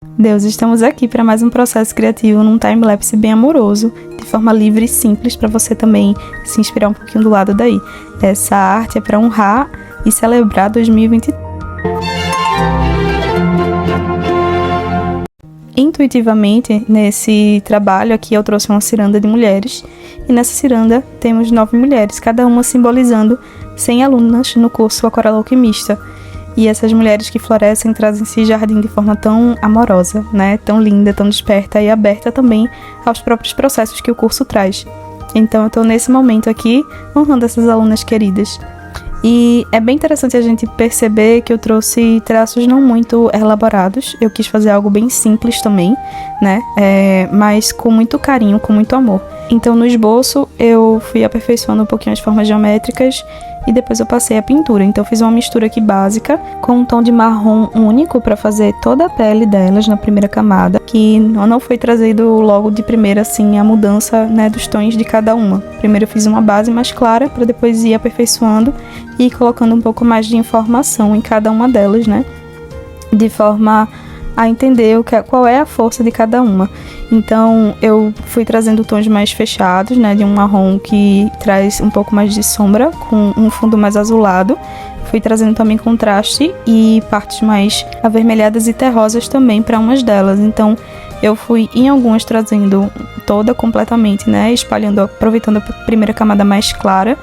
Deus, estamos aqui para mais um processo criativo num time-lapse bem amoroso, de forma livre e simples, para você também se inspirar um pouquinho do lado daí. Essa arte é para honrar e celebrar 2023. Intuitivamente, nesse trabalho aqui eu trouxe uma ciranda de mulheres, e nessa ciranda temos 9 mulheres, cada uma simbolizando 100 alunas no curso Aquarela Alquimista. E essas mulheres que florescem trazem esse jardim de forma tão amorosa, né? Tão linda, tão desperta e aberta também aos próprios processos que o curso traz. Então eu estou nesse momento aqui honrando essas alunas queridas. E é bem interessante a gente perceber que eu trouxe traços não muito elaborados. Eu quis fazer algo bem simples também, né? Mas com muito carinho, com muito amor. Então no esboço eu fui aperfeiçoando um pouquinho as formas geométricas e depois eu passei a pintura. Então eu fiz uma mistura aqui básica com um tom de marrom único para fazer toda a pele delas na primeira camada, que não foi trazido logo de primeira assim a mudança, né, dos tons de cada uma. Primeiro eu fiz uma base mais clara para depois ir aperfeiçoando e ir colocando um pouco mais de informação em cada uma delas, né, de forma a entender qual é a força de cada uma. Então eu fui trazendo tons mais fechados, né, de um marrom que traz um pouco mais de sombra com um fundo mais azulado. Fui trazendo também contraste e partes mais avermelhadas e terrosas também para umas delas. Então eu fui em algumas trazendo toda completamente, né, espalhando, aproveitando a primeira camada mais clara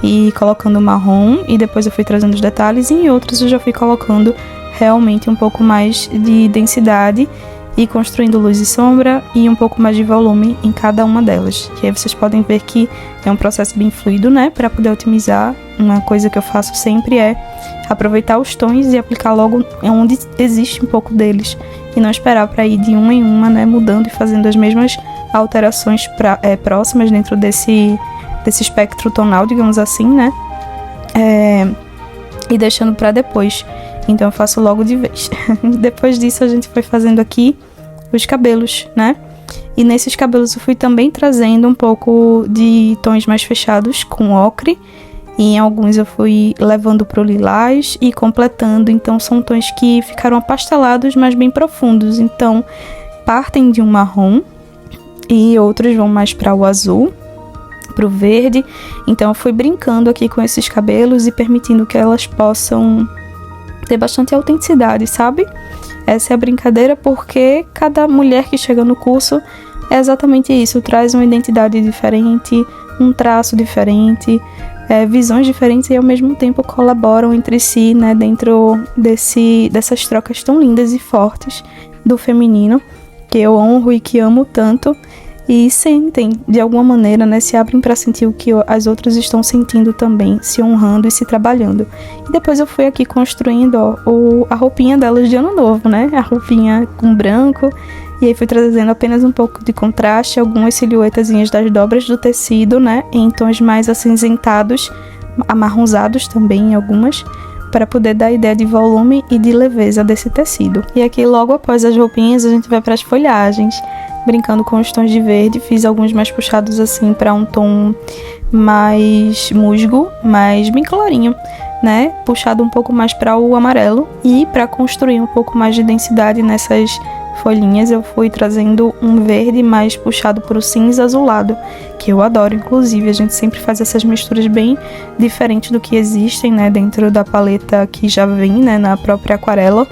e colocando marrom, e depois eu fui trazendo os detalhes, e em outras eu já fui colocando realmente um pouco mais de densidade e construindo luz e sombra e um pouco mais de volume em cada uma delas. E aí vocês podem ver que é um processo bem fluido, né? Para poder otimizar, uma coisa que eu faço sempre é aproveitar os tons e aplicar logo onde existe um pouco deles e não esperar para ir de uma em uma, né? Mudando e fazendo as mesmas alterações próximas dentro desse espectro tonal, digamos assim, né? E deixando para depois. Então eu faço logo de vez. Depois disso a gente foi fazendo aqui os cabelos, né? E nesses cabelos eu fui também trazendo um pouco de tons mais fechados com ocre. E em alguns eu fui levando pro lilás e completando. Então são tons que ficaram apastelados, mas bem profundos. Então partem de um marrom e outros vão mais para o azul, pro verde. Então eu fui brincando aqui com esses cabelos e permitindo que elas possam ter bastante autenticidade, sabe? Essa é a brincadeira, porque cada mulher que chega no curso é exatamente isso, traz uma identidade diferente, um traço diferente, visões diferentes e ao mesmo tempo colaboram entre si, né, dentro dessas trocas tão lindas e fortes do feminino, que eu honro e que amo tanto. E sentem, de alguma maneira, né, se abrem para sentir o que as outras estão sentindo também, se honrando e se trabalhando. E depois eu fui aqui construindo a roupinha delas de ano novo, né? A roupinha com branco. E aí fui trazendo apenas um pouco de contraste, algumas silhuetazinhas das dobras do tecido, né? Em tons mais acinzentados, amarronzados também em algumas, para poder dar a ideia de volume e de leveza desse tecido. E aqui logo após as roupinhas a gente vai para as folhagens, brincando com os tons de verde. Fiz alguns mais puxados assim para um tom mais musgo, mas bem clarinho, né? Puxado um pouco mais para o amarelo, e para construir um pouco mais de densidade nessas folhinhas eu fui trazendo um verde mais puxado para o cinza azulado, que eu adoro. Inclusive a gente sempre faz essas misturas bem diferentes do que existem, né, dentro da paleta que já vem, né, na própria aquarela,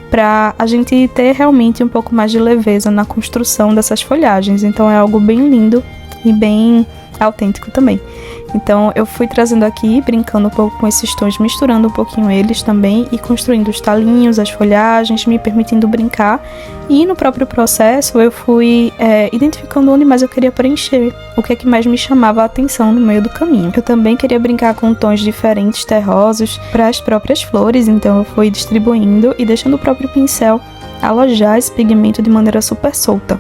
para a gente ter realmente um pouco mais de leveza na construção dessas folhagens. Então é algo bem lindo e bem autêntico também. Então eu fui trazendo aqui, brincando um pouco com esses tons, misturando um pouquinho eles também e construindo os talinhos, as folhagens, me permitindo brincar. E no próprio processo eu fui identificando onde mais eu queria preencher, o que é que mais me chamava a atenção no meio do caminho. Eu também queria brincar com tons diferentes, terrosos, para as próprias flores, então eu fui distribuindo e deixando o próprio pincel alojar esse pigmento de maneira super solta.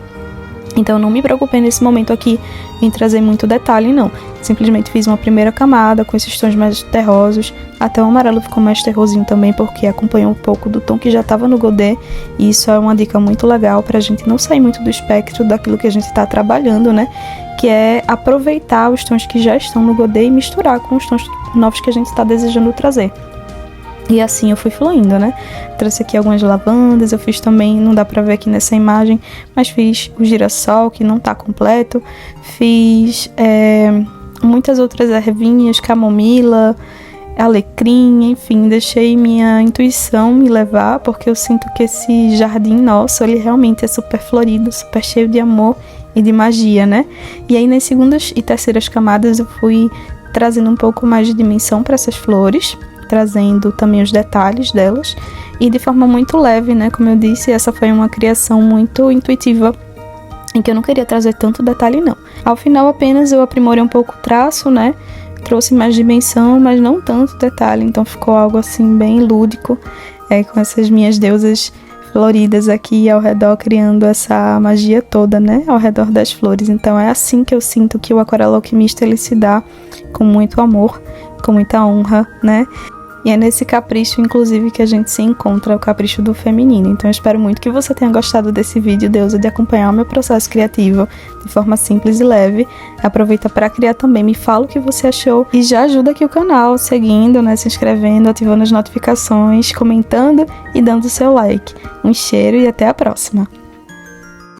Então não me preocupei nesse momento aqui em trazer muito detalhe, não. Simplesmente fiz uma primeira camada com esses tons mais terrosos. Até o amarelo ficou mais terrosinho também, porque acompanhou um pouco do tom que já estava no godê. E isso é uma dica muito legal pra gente não sair muito do espectro daquilo que a gente tá trabalhando, né? Que é aproveitar os tons que já estão no godê e misturar com os tons novos que a gente está desejando trazer. E assim eu fui fluindo, né? Trouxe aqui algumas lavandas, eu fiz também, não dá pra ver aqui nessa imagem, mas fiz o girassol, que não tá completo. Fiz muitas outras ervinhas, camomila, alecrim, enfim, deixei minha intuição me levar, porque eu sinto que esse jardim nosso, ele realmente é super florido, super cheio de amor e de magia, né? E aí nas segundas e terceiras camadas eu fui trazendo um pouco mais de dimensão para essas flores, trazendo também os detalhes delas, e de forma muito leve, né? Como eu disse, essa foi uma criação muito intuitiva, em que eu não queria trazer tanto detalhe, não. Ao final, apenas eu aprimorei um pouco o traço, né? Trouxe mais dimensão, mas não tanto detalhe, então ficou algo assim bem lúdico, com essas minhas deusas floridas aqui ao redor, criando essa magia toda, né? Ao redor das flores. Então é assim que eu sinto que o Aquarela Alquimista, ele se dá com muito amor, com muita honra, né? E é nesse capricho, inclusive, que a gente se encontra, o capricho do feminino. Então eu espero muito que você tenha gostado desse vídeo, deusa, de acompanhar o meu processo criativo de forma simples e leve. Aproveita para criar também, me fala o que você achou e já ajuda aqui o canal, seguindo, né, se inscrevendo, ativando as notificações, comentando e dando seu like. Um cheiro e até a próxima!